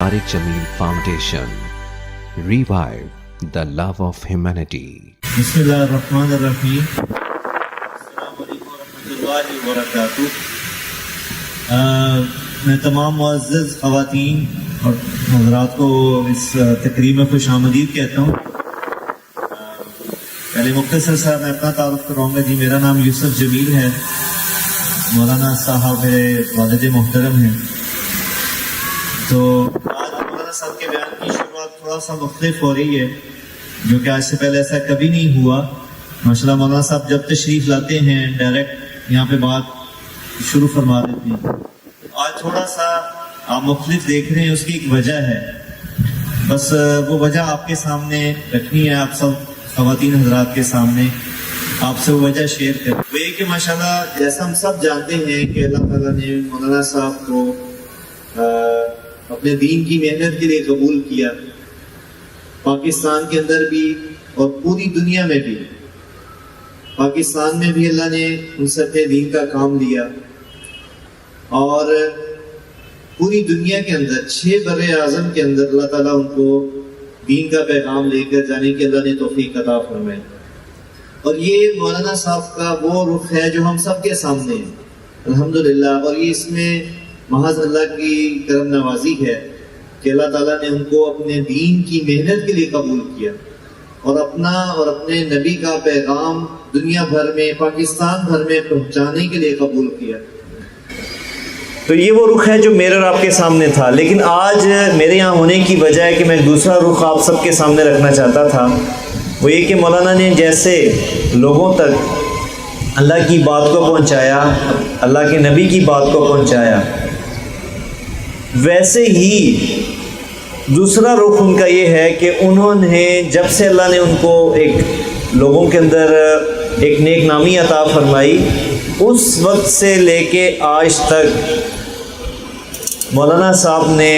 Tariq Jameel Foundation. Revive the love of humanity. बिस्मिल्लाहिर्रहमानिर्रहीम। अस्सलामु अलैकुम वरहमतुल्लाहि वबरकातुहू। मैं तमाम मुअज़्ज़ज़ ख़वातीन और हज़रात को इस तकरीब में खुश आमदीद कहता हूँ। पहले मुख्तसर साहब मैं अपना तारुफ कराऊँगा। जी, मेरा नाम यूसुफ जमील है। मौलाना साहब मेरे वालिद मोहतरम हैं। तो आज मौलाना साहब के बयान की शुरुआत थोड़ा सा मुख्तलिफ हो रही है, जो कि आज से पहले ऐसा कभी नहीं हुआ। माशाल्लाह मौलाना साहब जब तशरीफ लाते हैं डायरेक्ट यहाँ पे बात शुरू फरमा देते हैं। आज थोड़ा सा आप मुख्तलिफ देख रहे हैं, उसकी एक वजह है। बस वो वजह आपके सामने रखनी है, आप सब ख़वातीन हज़रात के सामने आपसे वो वजह शेयर करें। वो ये कि माशाल्लाह जैसा हम सब जानते हैं कि अल्लाह ताला ने मौलाना साहब को अपने दीन की मेहनत के लिए कबूल किया, पाकिस्तान के अंदर भी और पूरी दुनिया में भी। पाकिस्तान में भी अल्लाह ने उनसे अपने दीन का काम लिया और पूरी दुनिया के अंदर 6 बर्रे आज़म के अंदर अल्लाह ताला उनको दीन का पैगाम लेकर जाने की अल्लाह ने तौफीक अता फरमाई। और ये मौलाना साहब का वो रुख है जो हम सब के सामने है अल्हम्दुलिल्लाह। और ये इसमें महज अल्लाह की करम नवाजी है कि अल्लाह ताला ने उनको अपने दीन की मेहनत के लिए कबूल किया और अपना और अपने नबी का पैगाम दुनिया भर में, पाकिस्तान भर में पहुंचाने के लिए कबूल किया। तो ये वो रुख है जो मेरे और आपके सामने था। लेकिन आज मेरे यहाँ होने की वजह है कि मैं दूसरा रुख आप सबके सामने रखना चाहता था। वो ये कि मौलाना ने जैसे लोगों तक अल्लाह की बात को पहुँचाया, अल्लाह के नबी की बात को पहुँचाया, वैसे ही दूसरा रुख उनका ये है कि उन्होंने जब से अल्लाह ने उनको एक लोगों के अंदर एक नेक नामी अता फरमाई, उस वक्त से लेके आज तक मौलाना साहब ने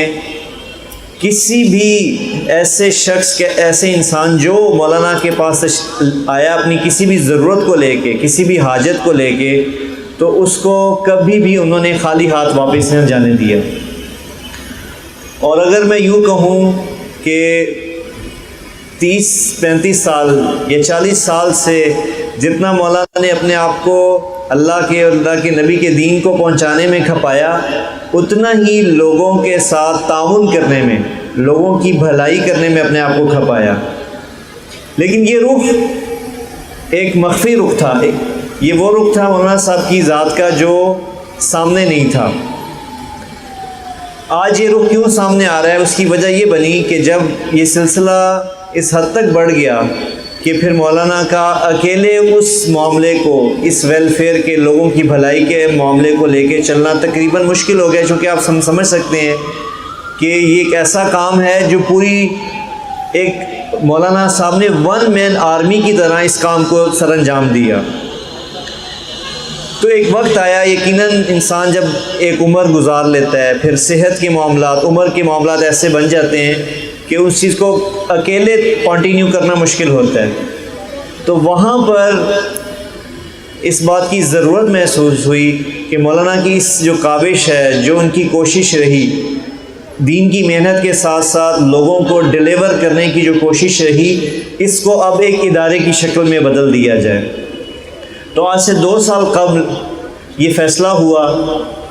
किसी भी ऐसे शख्स के, ऐसे इंसान जो मौलाना के पास आया अपनी किसी भी ज़रूरत को लेके, किसी भी हाजत को लेके, तो उसको कभी भी उन्होंने खाली हाथ वापस न जाने दिया। और अगर मैं यूँ कहूँ कि 30-35 साल या 40 साल से जितना मौलाना ने अपने आप को अल्लाह के नबी के दीन को पहुँचाने में खपाया, उतना ही लोगों के साथ ताउन करने में, लोगों की भलाई करने में अपने आप को खपाया। लेकिन ये रुख एक मख्फी रुख था। ये वो रुख था मौलाना साहब की ज़ात का जो सामने नहीं था। आज ये रुख क्यों सामने आ रहा है, उसकी वजह ये बनी कि जब ये सिलसिला इस हद तक बढ़ गया कि फिर मौलाना का अकेले उस मामले को, इस वेलफेयर के, लोगों की भलाई के मामले को लेके चलना तकरीबन मुश्किल हो गया। क्योंकि आप समझ सकते हैं कि ये एक ऐसा काम है जो पूरी एक मौलाना साहब ने 1 मैन आर्मी की तरह इस काम को सरअंजाम दिया। तो एक वक्त आया, यकीनन इंसान जब एक उम्र गुजार लेता है, फिर सेहत के मामलात, उम्र के मामलात ऐसे बन जाते हैं कि उस चीज़ को अकेले कंटिन्यू करना मुश्किल होता है। तो वहाँ पर इस बात की ज़रूरत महसूस हुई कि मौलाना की इस जो काविश है, जो उनकी कोशिश रही, दीन की मेहनत के साथ साथ लोगों को डिलीवर करने की जो कोशिश रही, इसको अब एक इदारे की शक्ल में बदल दिया जाए। तो आज से 2 साल कबल ये फ़ैसला हुआ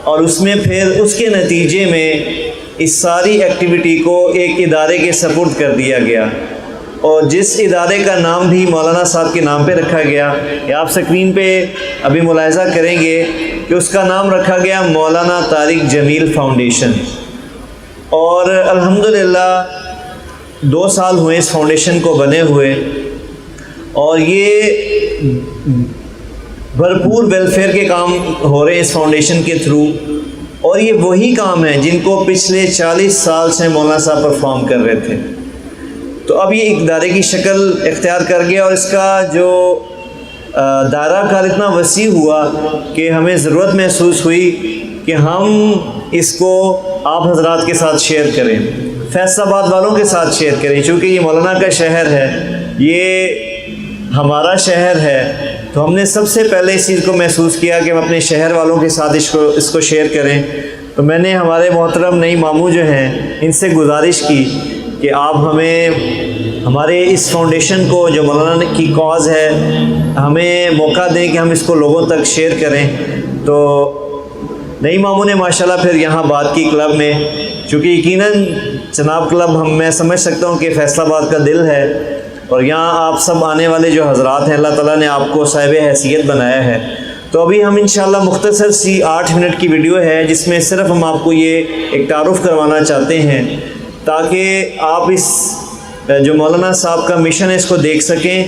और उसमें फिर उसके नतीजे में इस सारी एक्टिविटी को एक इदारे के सपुर्द कर दिया गया। और जिस इदारे का नाम भी मौलाना साहब के नाम पे रखा गया, या आप स्क्रीन पे अभी मुलाहिज़ा करेंगे कि उसका नाम रखा गया मौलाना तारिक जमील फाउंडेशन। और अल्हम्दुलिल्लाह 2 साल हुए इस फाउंडेशन को बने हुए, और ये भरपूर वेलफेयर के काम हो रहे हैं इस फाउंडेशन के थ्रू। और ये वही काम है जिनको पिछले 40 साल से मौलाना साहब परफॉर्म कर रहे थे। तो अब ये इदारे की शक्ल इख्तियार कर गया और इसका जो दायरा कार इतना वसी हुआ कि हमें ज़रूरत महसूस हुई कि हम इसको आप हजरात के साथ शेयर करें, फैसलाबाद वालों के साथ शेयर करें। चूँकि ये मौलाना का शहर है, ये हमारा शहर है, तो हमने सबसे पहले इस चीज़ को महसूस किया कि हम अपने शहर वालों के साथ इसको शेयर करें। تو میں نے ہمارے محترم نئی ماموں جو ہیں ان سے گزارش کی کہ آپ ہمیں ہمارے اس فاؤنڈیشن کو جو مولانا کی کاز ہے ہمیں موقع دیں کہ ہم اس کو لوگوں تک شیئر کریں. تو نئی ماموں نے ماشاءاللہ پھر یہاں بات کی کلب میں، چونکہ یقیناً جناب کلب میں سمجھ سکتا ہوں کہ فیصل آباد کا دل ہے، اور یہاں آپ سب آنے والے جو حضرات ہیں اللہ تعالیٰ نے آپ کو صاحب حیثیت بنایا ہے. تو ابھی ہم انشاءاللہ مختصر سی 8 منٹ کی ویڈیو ہے جس میں صرف ہم آپ کو یہ ایک تعارف کروانا چاہتے ہیں تاکہ آپ اس جو مولانا صاحب کا مشن ہے اس کو دیکھ سکیں،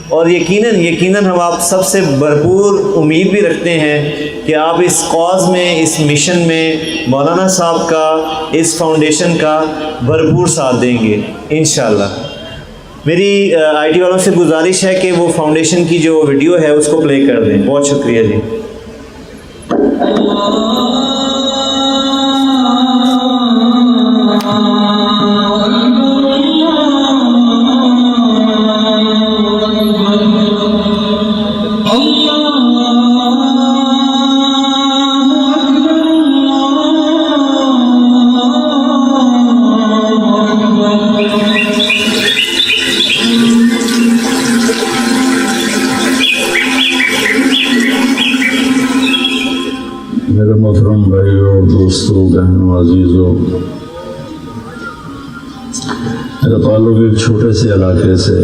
اور یقیناً ہم آپ سب سے بھرپور امید بھی رکھتے ہیں کہ آپ اس کاز میں، اس مشن میں مولانا صاحب کا، اس فاؤنڈیشن کا بھرپور ساتھ دیں گے انشاءاللہ. میری آئی ٹی والوں سے گزارش ہے کہ وہ فاؤنڈیشن کی جو ویڈیو ہے اس کو پلے کر دیں. بہت شکریہ جی. میرے محترم بھائیوں، دوستوں، بہنوں، عزیزوں، میرا تعلق ایک چھوٹے سے علاقے سے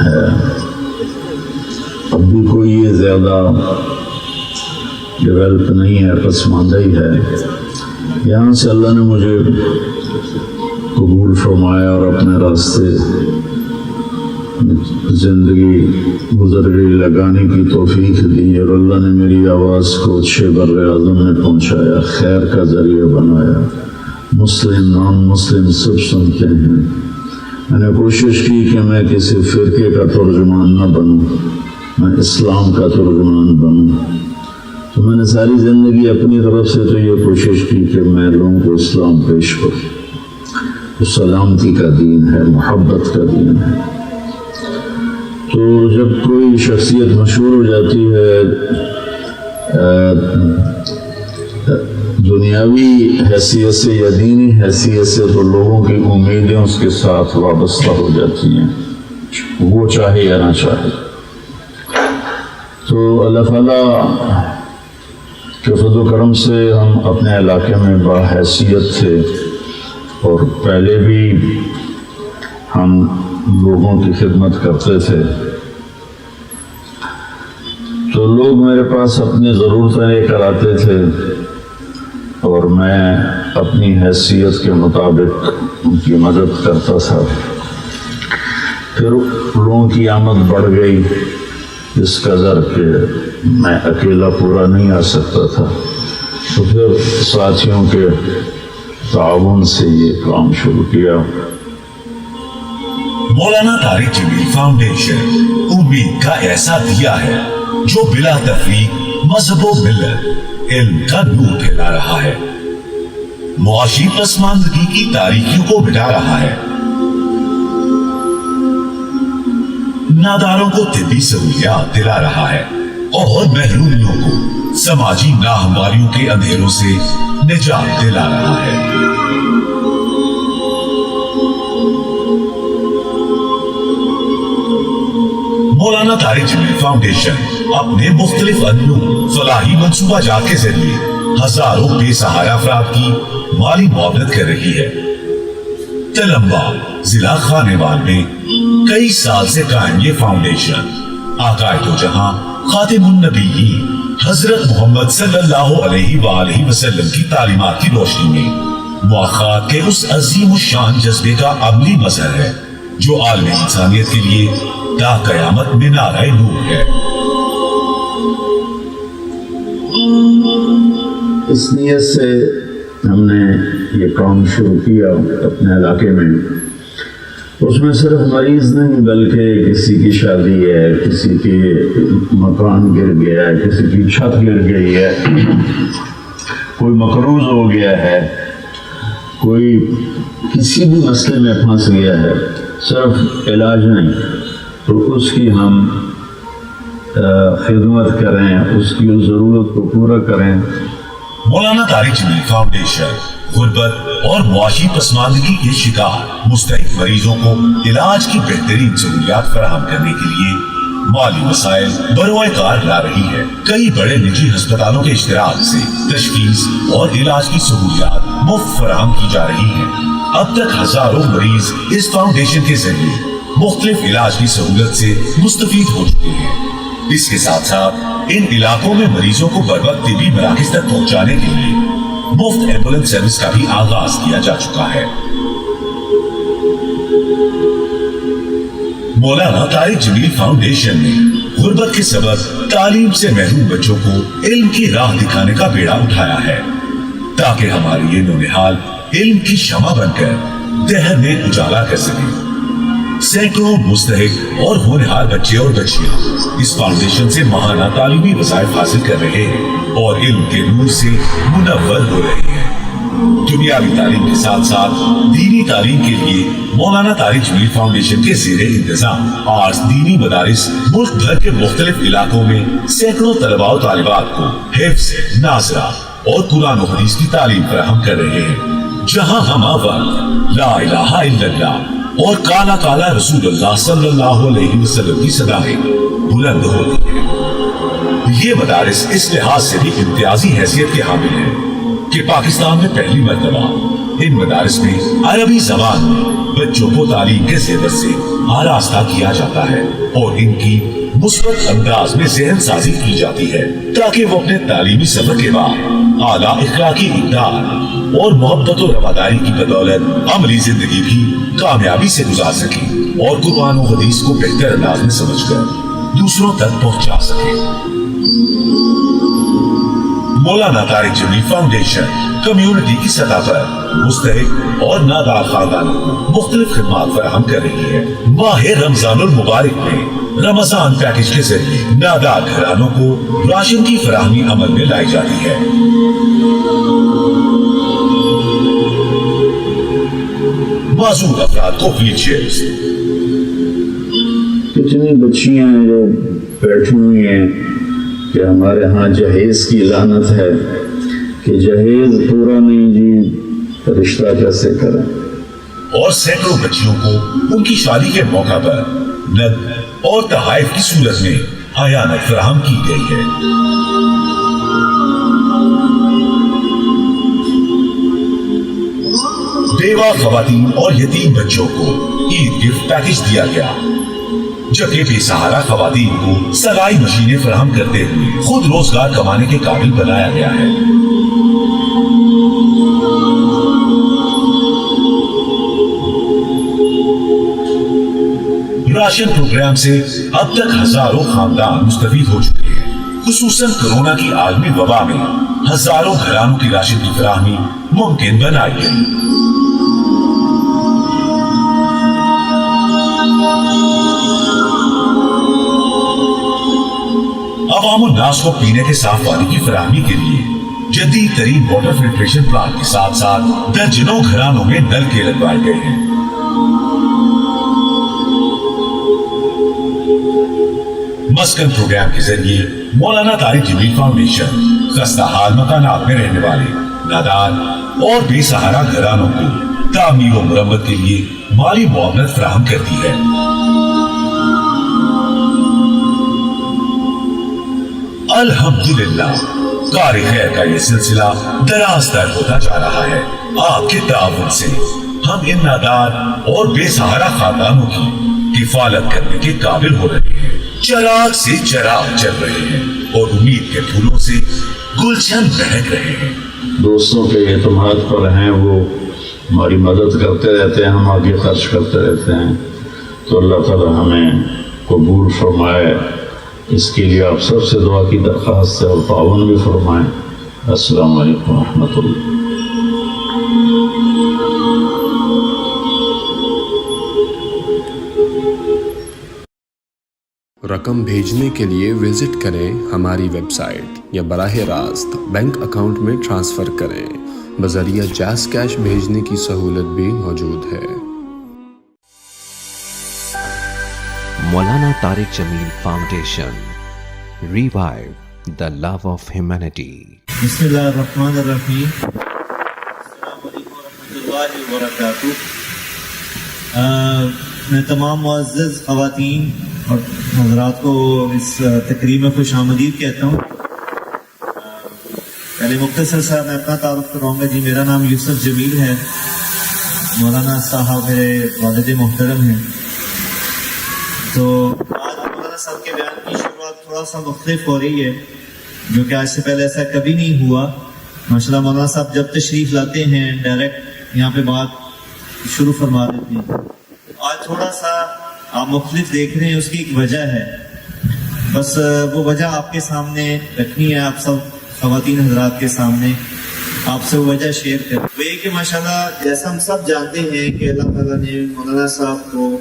ہے. اب بھی کوئی یہ زیادہ ڈیولپ نہیں ہے، پسماندہ ہی ہے. یہاں سے اللہ نے مجھے قبول فرمایا اور اپنے راستے زندگی گزر گئی لگانے کی توفیق دی، اور اللہ نے میری آواز کو اچھے بر اعظم میں پہنچایا، خیر کا ذریعہ بنایا. مسلم نان مسلم سب سنتے ہیں. میں نے کوشش کی کہ میں کسی فرقے کا ترجمان نہ بنوں، میں اسلام کا ترجمان بنوں. تو میں نے ساری زندگی اپنی طرف سے تو یہ کوشش کی کہ میں لوگوں کو اسلام پیش کروں. تو سلامتی کا دین ہے، محبت کا دین ہے. تو جب کوئی شخصیت مشہور ہو جاتی ہے دنیاوی حیثیت سے یا دینی حیثیت سے، تو لوگوں کی امیدیں اس کے ساتھ وابستہ ہو جاتی ہیں، وہ چاہے یا نہ چاہے. تو اللہ تعالیٰ کے فضل و کرم سے ہم اپنے علاقے میں باحیثیت تھے، اور پہلے بھی ہم لوگوں کی خدمت کرتے تھے. تو لوگ میرے پاس اپنی ضرورتیں لے کر آتے تھے، اور میں اپنی حیثیت کے مطابق ان کی مدد کرتا تھا. پھر لوگوں کی آمد بڑھ گئی اس قدر کہ میں اکیلا پورا نہیں آ سکتا تھا. تو پھر ساتھیوں کے تعاون سے یہ کام شروع کیا. مولانا طارق جمیل فاؤنڈیشن امید کا ایسا دیا ہے جو بلا تفریق مذہب و ملت علم کا نور پھیلا رہا ہے، معاشی پسماندگی کی تاریکیوں کو مٹا رہا ہے، ناداروں کو طبی سہولیات دلا رہا ہے، اور محرومیوں کو سماجی ناہمواریوں کے اندھیروں سے نجات دلا رہا ہے. مولانا طارق جمیل فاؤنڈیشن اپنے مختلف انو فلاحی منصوبہ جات کے ذریعے ہزاروں بے سہارا افراد کی مالی معاونت کر رہی ہے. تلمبا ضلع خانیوال میں کئی سال سے قائم یہ فاؤنڈیشن آقائے دو جہاں خاتم النبیین حضرت محمد صلی اللہ علیہ وآلہ وسلم کی تعلیمات کی روشنی میں مواخات کے اس عظیم الشان جذبے کا عملی مظہر ہے جو عالم انسانیت کے لیے تا قیامت مینارہ نور ہے. اس نیت سے ہم نے یہ کام شروع کیا اپنے علاقے میں. اس میں صرف مریض نہیں بلکہ کسی کی شادی ہے، کسی کے مکان گر گیا ہے، کسی کی چھت گر گئی ہے، کوئی مقروض ہو گیا ہے، کوئی کسی بھی مسئلے میں پھنس گیا ہے، صرف علاج نہیں، تو اس کی ہم خدمت کریں، اس کی ضرورت کو پورا کریں. मौलाना तारिक जमील फाउंडेशन गुर्बत और मुआशी पसमानदगी के शिकार मुस्तहिक मरीजों को इलाज की बेहतरीन सहूलियात फराहम करने के लिए माली मसाइल बरोए कार ला रही है। कई बड़े निजी अस्पतालों के इश्तराक से तशखीस और इलाज की सहूलियात मुफ्त फराहम की जा रही है। अब तक हजारों मरीज इस फाउंडेशन के जरिए मुख्तलिफ इलाज की सहूलत से मुस्तफीद हो चुके हैं। इसके साथ साथ इन इलाकों में मरीजों को बरवक्त तिबी मराकज तक पहुंचाने के लिए मुफ्त एम्बुलेंस सर्विस का भी आगाज किया जा चुका है। मौलाना तारिक जमील फाउंडेशन ने गुर्बत के सबब तालीम से महरूम बच्चों को इल्म की राह दिखाने का बेड़ा उठाया है, ताकि हमारे ये नौनिहाल इल्म की शमा बनकर दहर में उजाला कर सके। सैकड़ों मुस्तहिक और होनहार बच्चे और बच्चियां इस फाउंडेशन से महाना तालीमी वज़ाइफ हासिल कर रहे हैं और इल्म के नूर से मुनव्वर हो रहे हैं। दुनियावी तालीम के साथ साथ दीनी तालीम के लिए मौलाना तारिक जमील फाउंडेशन के ज़ेरे इंतजाम आज दीनी मदारिस मुल्क भर के मुख्तलिफ इलाकों में सैकड़ों तलबा और तालिबात को हिफ्ज़, नाज़रा और कुरान और हदीस की तालीम फराहम कर रहे हैं, जहाँ हम वक्त ला इलाहा इल्लल्लाह और काला काला रसूलुल्लाह सल्लल्लाहु अलैहि वसल्लम की सदाएं बुलंद होती हैं। ये मदारिस इस लिहाज से भी इम्तियाजी हैसियत के हामिल है कि पाकिस्तान में पहली मर्तबा इन मदारिस में अरबी जबान में बच्चों को तालीम के ज़ेवर से आरास्ता किया जाता है और इनकी मुस्बत अंदाज में ज़हन साजी की जाती है, ताकि वो अपने तालीमी सफर के बाद आला इखलाकी इक़दार और मोहब्बत और रवादारी की बदौलत अमली जिंदगी भी कामयाबी से गुजार सके और कुरान और हदीस को बेहतर अंदाज में समझकर दूसरों तक पहुंचा सके। मौलाना तारिक जमील फाउंडेशन कम्युनिटी की सतह पर मुस्तहिक और नादार खानदानों को मुख्तलिफ खिदमात फराहम कर रही है। माह रमजानुल मुबारक में रमजान पैकेज के जरिए नादार घरानों को राशन की फराहमी अमल में लाई जाती है। माजूर अफराद को व्हीलचेयर्स। कितनी बच्चियां हैं जो बैठी हुई हैं कि हमारे यहाँ जहेज की लानत है कि जहेज पूरा नहीं जी, रिश्ता कैसे करें। और सैकड़ों बच्चियों को उनकी शादी के मौका पर नद और तहाइफ की सूरत में हयानत फराहम की गई है। बेवा खवातीन और यतीम बच्चों को ईद गिफ्ट पैकेज दिया गया, जबकि बेसहारा खवातीन को सगाई मशीनें फराहम करते हुए खुद रोजगार कमाने के काबिल बनाया गया है। राशन प्रोग्राम से अब तक हजारों खानदान मुस्तफीद हो चुके हैं। खुसूसन कोरोना की आलमी वबा में हजारों घरानों की राशन की फराहमी मुमकिन बनाई गई। अवामुन नास को पीने के साफ पानी की फराहमी के लिए जदीद तरीन वाटर फिल्ट्रेशन प्लांट के साथ साथ दर्जनों घरानों में नल के लगवाए गए हैं। मस्कन प्रोग्राम के जरिए मौलाना तारिक जमील फाउंडेशन खस्ता हाल मकानात में रहने वाले नादार और बेसहारा घरानों को तामीर और मुरम्मत के लिए माली मुआवनत फराहम करती है। अल्हम्दुलिल्लाह, कारी खैर का ये सिलसिला दराज दर होता जा रहा है। आपके ताउन से हम इन नादार और बेसहारा खानदानों की किफालत करने के काबिल हो रहे हैं। चिराग से चिराग चल रहे हैं और उम्मीद के फूलों से गुलशन महक रहे हैं। दोस्तों के एतमाद पर हैं, वो हमारी मदद करते रहते हैं, हम आगे खर्च करते रहते हैं, तो अल्लाह ताला हमें कबूल फरमाए। इसके लिए आप सबसे दुआ की दरख्वास्त है और ताउन भी फरमाएं। अस्सलाम वालेकुम रहमतुल्लाह। रकम भेजने के लिए विजिट करें हमारी वेबसाइट या बराह रास्त बैंक अकाउंट में ट्रांसफ़र करें। बज़रिया जैज़ कैश भेजने की सहूलत भी मौजूद है। Maulana Tariq Jameel Foundation. Revive the love of humanity. بسم اللہ الرحمن الرحیم. السلام علیکم ورحمۃ اللہ وبرکاتہ. میں تمام معزز خواتین اور حضرات کو اس تقریب میں خوش آمدید کہتا ہوں. پہلے مختصر صاحب میں اپنا تعارف کراؤں گا. جی میرا نام یوسف جمیل ہے. مولانا صاحب میرے والد محترم ہیں. تو آج مولانا صاحب کے بیان کی شروعات تھوڑا سا مختلف ہو رہی ہے، جو کہ آج سے پہلے ایسا کبھی نہیں ہوا. ماشاءاللہ مولانا صاحب جب تشریف لاتے ہیں ڈائریکٹ یہاں پہ بات شروع فرما دیتے ہیں. آج تھوڑا سا آپ مختلف دیکھ رہے ہیں، اس کی ایک وجہ ہے. بس وہ وجہ آپ کے سامنے رکھنی ہے، آپ سب خواتین حضرات کے سامنے آپ سے وہ وجہ شیئر کریں. وہ یہ کہ ماشاءاللہ جیسا ہم سب جانتے ہیں کہ اللہ تعالیٰ نے مولانا صاحب کو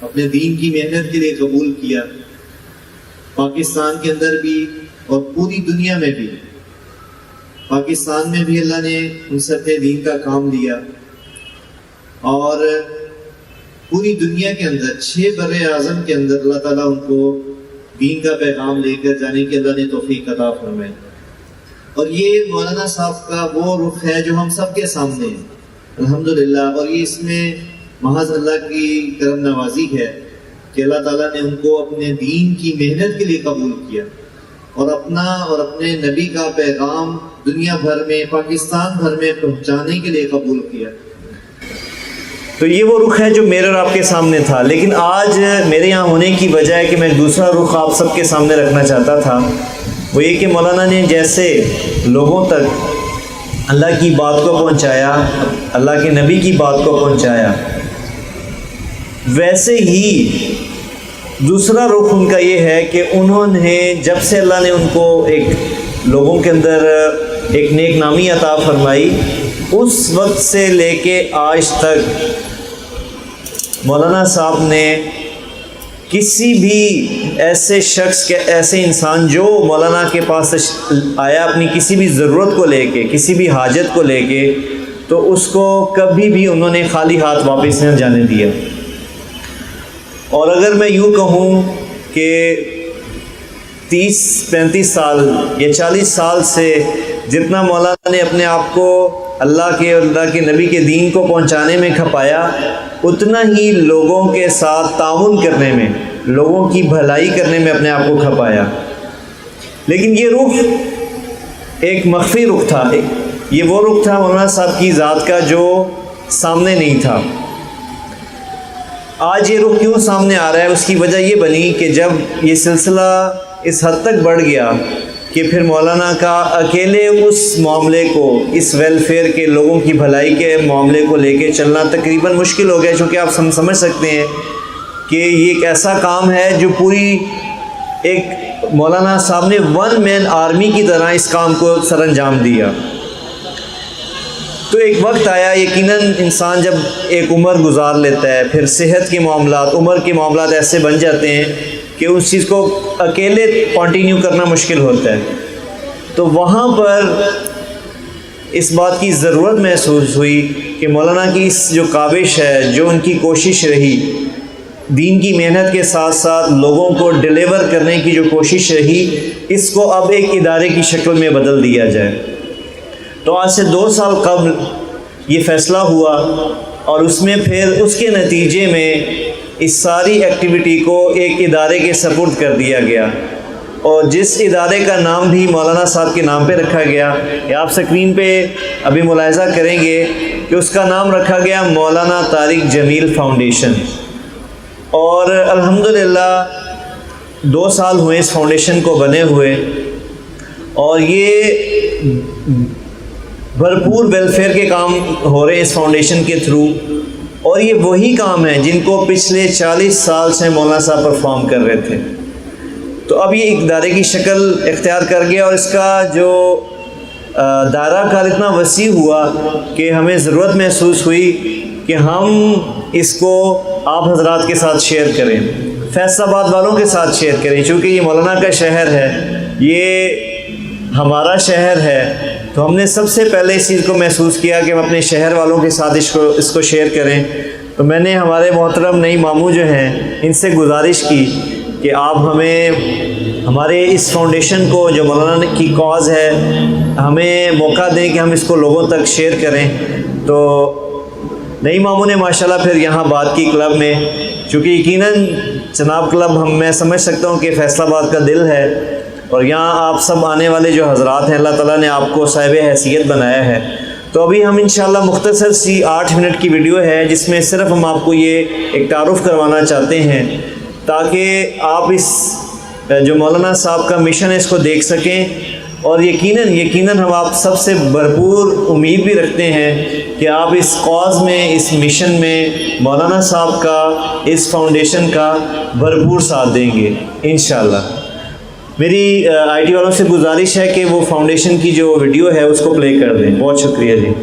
اپنے دین کی محنت کے لیے قبول کیا. پاکستان کے اندر بھی اور پوری دنیا میں بھی. پاکستان میں بھی اللہ نے ان سے اپنے دین کا کام لیا، اور پوری دنیا کے اندر 6 بر اعظم کے اندر اللہ تعالیٰ ان کو دین کا پیغام لے کر جانے کی اللہ نے توفیق عطا فرمائی. اور یہ مولانا صاحب کا وہ رخ ہے جو ہم سب کے سامنے ہے الحمدللہ. اور یہ اس میں محض اللہ کی کرم نوازی ہے کہ اللہ تعالیٰ نے ان کو اپنے دین کی محنت کے لیے قبول کیا اور اپنا اور اپنے نبی کا پیغام دنیا بھر میں، پاکستان بھر میں پہنچانے کے لیے قبول کیا. تو یہ وہ رخ ہے جو میرے اور آپ کے سامنے تھا. لیکن آج میرے یہاں ہونے کی وجہ ہے کہ میں دوسرا رخ آپ سب کے سامنے رکھنا چاہتا تھا. وہ یہ کہ مولانا نے جیسے لوگوں تک اللہ کی بات کو پہنچایا، اللہ کے نبی کی بات کو پہنچایا، ویسے ہی دوسرا رخ ان کا یہ ہے کہ انہوں نے جب سے اللہ نے ان کو ایک لوگوں کے اندر ایک نیک نامی عطا فرمائی، اس وقت سے لے کے آج تک مولانا صاحب نے کسی بھی ایسے شخص کے، ایسے انسان جو مولانا کے پاس آیا اپنی کسی بھی ضرورت کو لے کے، کسی بھی حاجت کو لے کے، تو اس کو کبھی بھی انہوں نے خالی ہاتھ واپس نہیں جانے دیا. اور اگر میں یوں کہوں کہ 30-35 سال یا 40 سال سے جتنا مولانا نے اپنے آپ کو اللہ کے نبی کے دین کو پہنچانے میں کھپایا، اتنا ہی لوگوں کے ساتھ تعاون کرنے میں، لوگوں کی بھلائی کرنے میں اپنے آپ کو کھپایا. لیکن یہ رخ ایک مخفی رخ تھا. یہ وہ رخ تھا مولانا صاحب کی ذات کا جو سامنے نہیں تھا. آج یہ رخ کیوں سامنے آ رہا ہے؟ اس کی وجہ یہ بنی کہ جب یہ سلسلہ اس حد تک بڑھ گیا کہ پھر مولانا کا اکیلے اس معاملے کو، اس ویلفیئر کے، لوگوں کی بھلائی کے معاملے کو لے کے چلنا تقریباً مشکل ہو گیا. چونکہ آپ سمجھ سکتے ہیں کہ یہ ایک ایسا کام ہے جو پوری ایک مولانا صاحب نے 1 مین آرمی کی طرح اس کام کو سر انجام دیا. تو ایک وقت آیا، یقیناً انسان جب ایک عمر گزار لیتا ہے، پھر صحت کے معاملات، عمر کے معاملات ایسے بن جاتے ہیں کہ اس چیز کو اکیلے کنٹینیو کرنا مشکل ہوتا ہے. تو وہاں پر اس بات کی ضرورت محسوس ہوئی کہ مولانا کی اس جو کاوش ہے، جو ان کی کوشش رہی، دین کی محنت کے ساتھ ساتھ لوگوں کو ڈیلیور کرنے کی جو کوشش رہی، اس کو اب ایک ادارے کی شکل میں بدل دیا جائے. تو آج سے 2 سال قبل یہ فیصلہ ہوا، اور اس میں پھر اس کے نتیجے میں اس ساری ایکٹیویٹی کو ایک ادارے کے سپرد کر دیا گیا. اور جس ادارے کا نام بھی مولانا صاحب کے نام پہ رکھا گیا، یہ آپ سکرین پہ ابھی ملاحظہ کریں گے کہ اس کا نام رکھا گیا مولانا طارق جمیل فاؤنڈیشن. اور الحمدللہ 2 سال ہوئے اس فاؤنڈیشن کو بنے ہوئے، اور یہ بھرپور ویلفیئر کے کام ہو رہے ہیں اس فاؤنڈیشن کے تھرو. اور یہ وہی کام ہیں جن کو پچھلے 40 سال سے مولانا صاحب پرفارم کر رہے تھے. تو اب یہ ایک ادارے کی شکل اختیار کر گیا، اور اس کا جو دائرہ کار اتنا وسیع ہوا کہ ہمیں ضرورت محسوس ہوئی کہ ہم اس کو آپ حضرات کے ساتھ شیئر کریں، فیصل آباد والوں کے ساتھ شیئر کریں. چونکہ یہ مولانا کا شہر ہے، یہ ہمارا شہر ہے، تو ہم نے سب سے پہلے اس چیز کو محسوس کیا کہ ہم اپنے شہر والوں کے ساتھ اس کو شیئر کریں. تو میں نے ہمارے محترم نئی ماموں جو ہیں ان سے گزارش کی کہ آپ ہمیں ہمارے اس فاؤنڈیشن کو جو مولانا کی کاز ہے ہمیں موقع دیں کہ ہم اس کو لوگوں تک شیئر کریں. تو نئی ماموں نے ماشاءاللہ پھر یہاں بات کی کلب میں، چونکہ یقیناً جناب کلب میں سمجھ سکتا ہوں کہ فیصل آباد کا دل ہے، اور یہاں آپ سب آنے والے جو حضرات ہیں اللہ تعالیٰ نے آپ کو صاحب حیثیت بنایا ہے. تو ابھی ہم انشاءاللہ مختصر سی 8 منٹ کی ویڈیو ہے جس میں صرف ہم آپ کو یہ ایک تعارف کروانا چاہتے ہیں تاکہ آپ اس جو مولانا صاحب کا مشن ہے اس کو دیکھ سکیں. اور یقیناً ہم آپ سب سے بھرپور امید بھی رکھتے ہیں کہ آپ اس کاز میں، اس مشن میں مولانا صاحب کا، اس فاؤنڈیشن کا بھرپور ساتھ دیں گے انشاءاللہ. میری آئی ٹی والوں سے گزارش ہے کہ وہ فاؤنڈیشن کی جو ویڈیو ہے اس کو پلے کر دیں. بہت شکریہ جی.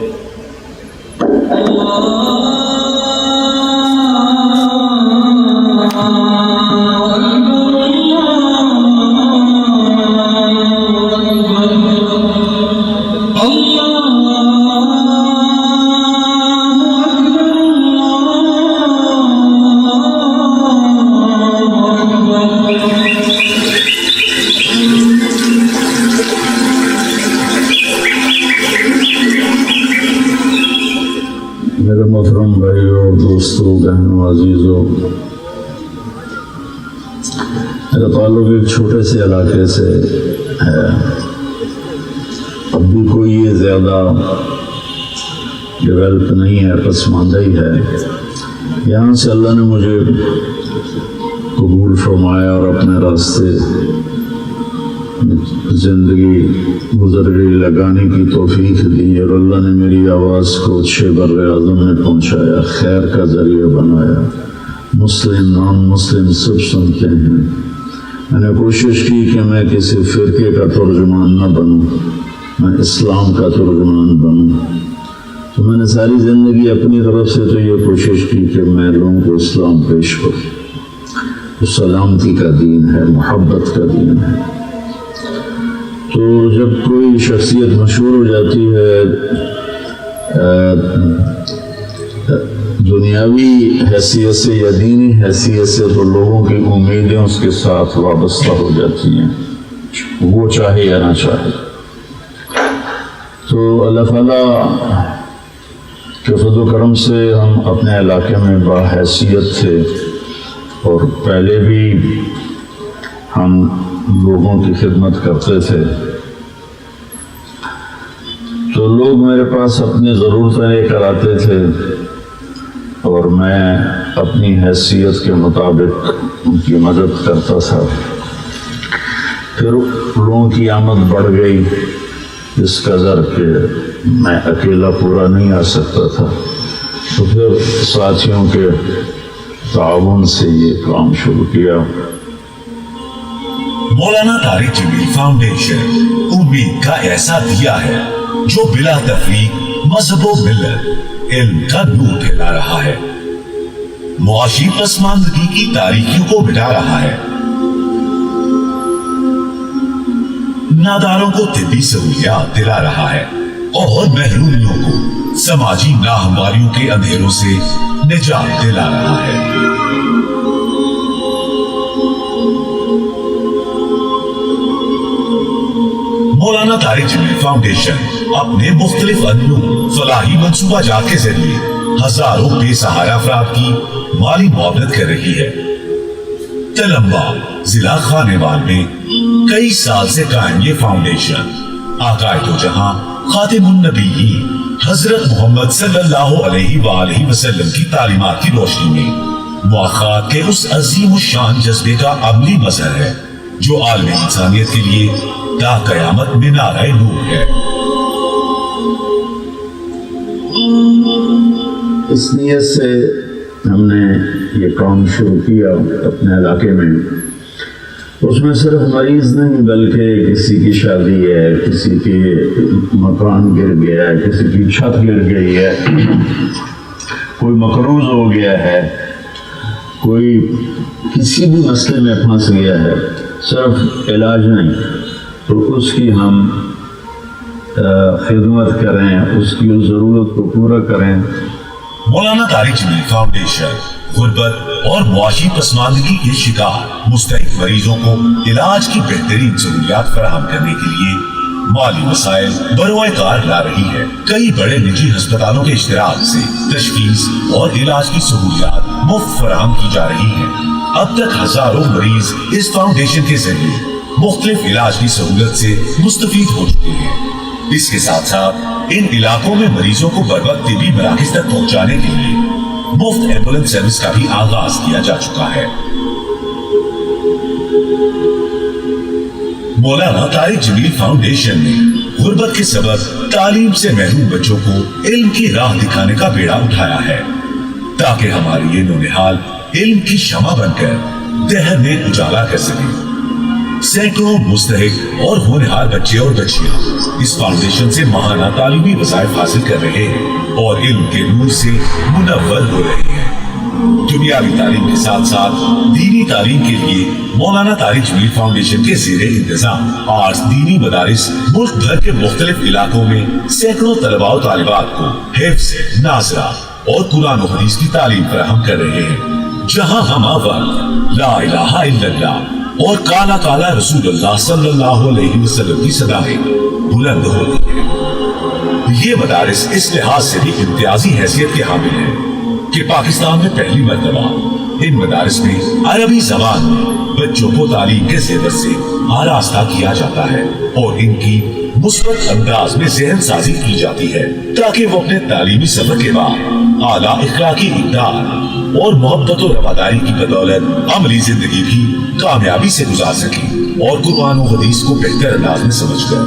میرے محترم بھائیوں، دوستوں، بہنوں، عزیزوں، میرا تعلق ایک چھوٹے سے علاقے سے ہے. اب بھی کوئی یہ زیادہ ڈیولپ نہیں ہے، پسماندہ ہی ہے. یہاں سے اللہ نے مجھے قبول فرمایا اور اپنے راستے زندگی گزر گئی لگانے کی توفیق دی، اور اللہ نے میری آواز کو اچھے بر اعظم میں پہنچایا، خیر کا ذریعہ بنایا. مسلم نان مسلم سب سنتے ہیں. میں نے کوشش کی کہ میں کسی فرقے کا ترجمان نہ بنوں، میں اسلام کا ترجمان بنوں. تو میں نے ساری زندگی اپنی طرف سے تو یہ کوشش کی کہ میں لوگوں کو اسلام پیش کروں. تو سلامتی کا دین ہے، محبت کا دین ہے. تو جب کوئی شخصیت مشہور ہو جاتی ہے دنیاوی حیثیت سے یا دینی حیثیت سے، تو لوگوں کی امیدیں اس کے ساتھ وابستہ ہو جاتی ہیں، وہ چاہے یا نہ چاہے. تو اللہ تعالیٰ کے فضل و کرم سے ہم اپنے علاقے میں باحیثیت تھے، اور پہلے بھی ہم لوگوں کی خدمت کرتے تھے. تو لوگ میرے پاس اپنی ضرورتیں لے کر آتے تھے، اور میں اپنی حیثیت کے مطابق ان کی مدد کرتا تھا. پھر لوگوں کی آمد بڑھ گئی اس قدر کہ میں اکیلا پورا نہیں آ سکتا تھا. تو پھر ساتھیوں کے تعاون سے یہ کام شروع کیا. مولانا طارق جمیل فاؤنڈیشن امید کا ایسا دیا ہے جو بلا تفریق مذہب و ملت علم کا نور پھیلا رہا ہے، معاشی پسماندگی کی تاریکیوں کو مٹا رہا ہے، ناداروں کو طبی سہولیات دلا رہا ہے، اور محرومیوں کو سماجی ناہمواریوں کے اندھیروں سے نجات دلا رہا ہے. مولانا طارق جمیل فاؤنڈیشن اپنے مختلف انوع فلاحی منصوبہ جات کے ذریعے ہزاروں بے سہارا افراد کی مالی معاونت کر رہی ہے. تلمبا ضلع خانیوال میں کئی سال سے قائم یہ فاؤنڈیشن آقائے دو جہاں خاتم النبیین حضرت محمد صلی اللہ علیہ وآلہ وسلم کی تعلیمات کی روشنی میں مواخات کے اس عظیم الشان جذبے کا عملی مظہر ہے جو عالم انسانیت کے لیے تا قیامت مینارہ نور ہے. اس نیت سے ہم نے یہ کام شروع کیا اپنے علاقے میں. اس میں صرف مریض نہیں بلکہ کسی کی شادی ہے، کسی کے مکان گر گیا ہے، کسی کی چھت گر گئی ہے، کوئی مقروض ہو گیا ہے، کوئی کسی بھی مسئلے میں پھنس گیا ہے، صرف علاج نہیں، تو اس کی ہم خدمت کریں، اس کی ضرورت کو پورا کریں. मौलाना तारिक जमील फाउंडेशन गुर्बत और मुआशी पसमानदगी के शिकार मुस्तहिक मरीजों को इलाज की बेहतरीन सहूलियात फराहम करने के लिए माली मसाइल बरोए कार ला रही है। कई बड़े निजी अस्पतालों के इश्तराक से तशखीस और इलाज की सहूलियात मुफ्त फराहम की जा रही है। अब तक हजारों मरीज इस फाउंडेशन के जरिए मुख्तलिफ इलाज की सहूलत से मुस्तफीद हो चुके हैं। इसके साथ साथ इन इलाकों में मरीजों को बर वक्त तिबी मराकज तक पहुंचाने के लिए मुफ्त एम्बुलेंस सर्विस का भी आगाज किया जा चुका है। मौलाना तारिक जमील फाउंडेशन ने गुर्बत के सबब तालीम से महरूम बच्चों को इल्म की राह दिखाने का बेड़ा उठाया है, ताकि हमारी ये नौनिहाल इल्म की शमा बनकर दहर में उजाला कर सके। सैकड़ों मुस्तहिक और होनहार बच्चे और बच्चियां इस फाउंडेशन से महाना तालीमी वज़ाइफ हासिल कर रहे हैं और इल्म के नूर से मुनव्वर हो रहे हैं। दुनियावी तालीम के साथ साथ दीनी तालीम के लिए मौलाना तारिक जमील फाउंडेशन के ज़ेरे इंतजाम आज दीनी मदारिस मुल्क भर के मुख्तलिफ इलाकों में सैकड़ों तलबा और तालिबात को हिफ्ज़, नाज़रा और कुरान और हदीस की तालीम फराहम कर रहे हैं। जहाँ हम वक्त ला इलाहा इल्लल्लाह और काला काला रसूलुल्लाह सल्लल्लाहु अलैहि वसल्लम की सदाएं बुलंद होती हैं। ये मदारिस इस लिहाज से भी इम्तियाजी हैसियत के हामिल है कि पाकिस्तान में पहली मर्तबा इन मदारिस में अरबी जबान में बच्चों को तालीम के ज़ेवर से आरास्ता किया जाता है और इनकी मुस्बत अंदाज में ज़हन साजी की जाती है, ताकि वो अपने तालीमी सफर के बाद आला इखलाकी इक़दार और मोहब्बत और रवादारी की बदौलत अमली जिंदगी भी कामयाबी से गुजार सके और कुरान और हदीस को बेहतर अंदाज में समझकर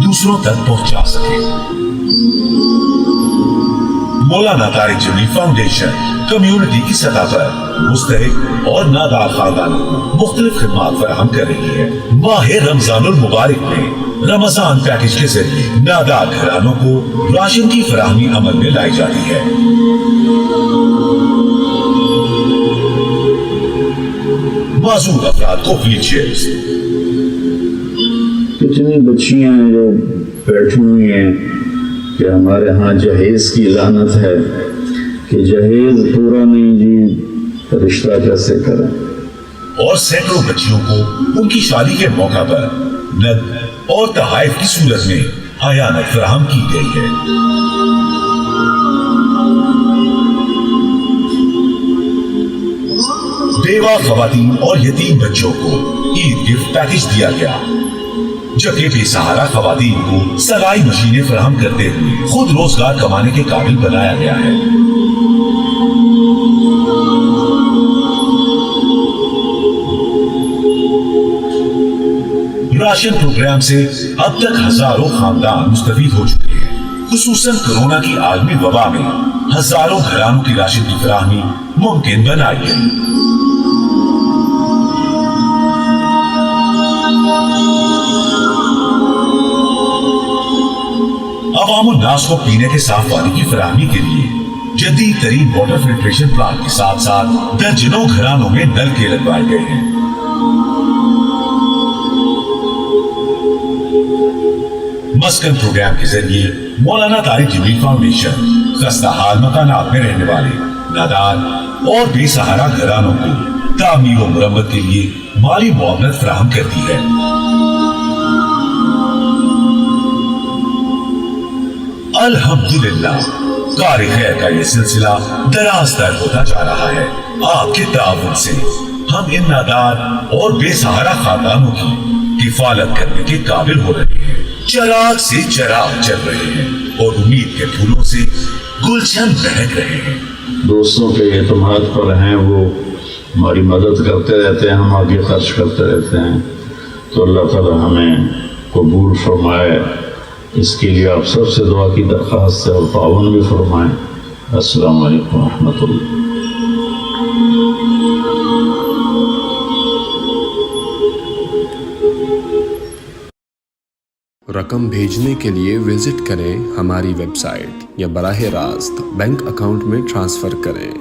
दूसरों तक पहुंचा सके। मौलाना तारिक जमील फाउंडेशन कम्युनिटी की सतह पर मुस्तहिक और नादार खानदानों को मुख्तलिफ खिदमात फराहम कर रही है। माह रमजानुल मुबारक में रमजान पैकेज के जरिए नादार घरानों को राशन की फराहमी अमल में लाई जाती है। माजूर अफराद को व्हीलचेयर्स। कितनी बच्चियां हैं जो बैठी हुई हैं कि हमारे यहाँ जहेज की लानत है कि जहेज पूरा नहीं जी, रिश्ता कैसे करें। और सैकड़ों बच्चियों को उनकी शादी के मौका पर नद और तहाइफ की सूरत में हयानत फराहम की गई है। बेवा खवातीन और यतीम बच्चों को ईद गिफ्ट पैकेज दिया गया, जबकि बेसहारा खवातीन को सलाई मशीनें फराहम करते हुए खुद रोजगार कमाने के काबिल बनाया गया है। राशन प्रोग्राम से अब तक हजारों खानदान मुस्तफीद हो चुके हैं। खुसूसन कोरोना की आलमी वबा में हजारों घरानों की राशन की फराहमी मुमकिन बनाई गई। अवामुल नास को पीने के साफ पानी की फराहमी के लिए जदीद तरीन वाटर फिल्ट्रेशन प्लांट के साथ साथ दर्जनों घरानों में नल के लगवाए गए हैं। मस्कन प्रोग्राम के जरिए मौलाना तारिक जमील फाउंडेशन खस्ता हाल मकानात में रहने वाले नादार और बेसहारा घरानों को तामीर और मुरम्मत के लिए माली मुआवनत फराहम करती है। अल्हम्दुलिल्लाह, कार खैर का ये सिलसिला दराज तर होता जा रहा है। आपके ताउन से हम इन नादार और बेसहारा खानदानों की किफालत करने के काबिल हो रहे हैं। चिराग से चिराग चल रहे हैं और उम्मीद के फूलों से गुलशन महक रहे हैं। दोस्तों के एतमाद पर हैं, वो हमारी मदद करते रहते हैं, हम आगे खर्च करते रहते हैं, तो अल्लाह ताला हमें कबूल फरमाए। इसके लिए आप सबसे दुआ की दरख्वास्त है और ताउन भी फरमाएं। अस्सलामु अलैकुम रहमतुल्लाह। रकम भेजने के लिए विजिट करें हमारी वेबसाइट या बराह रास्त बैंक अकाउंट में ट्रांसफ़र करें।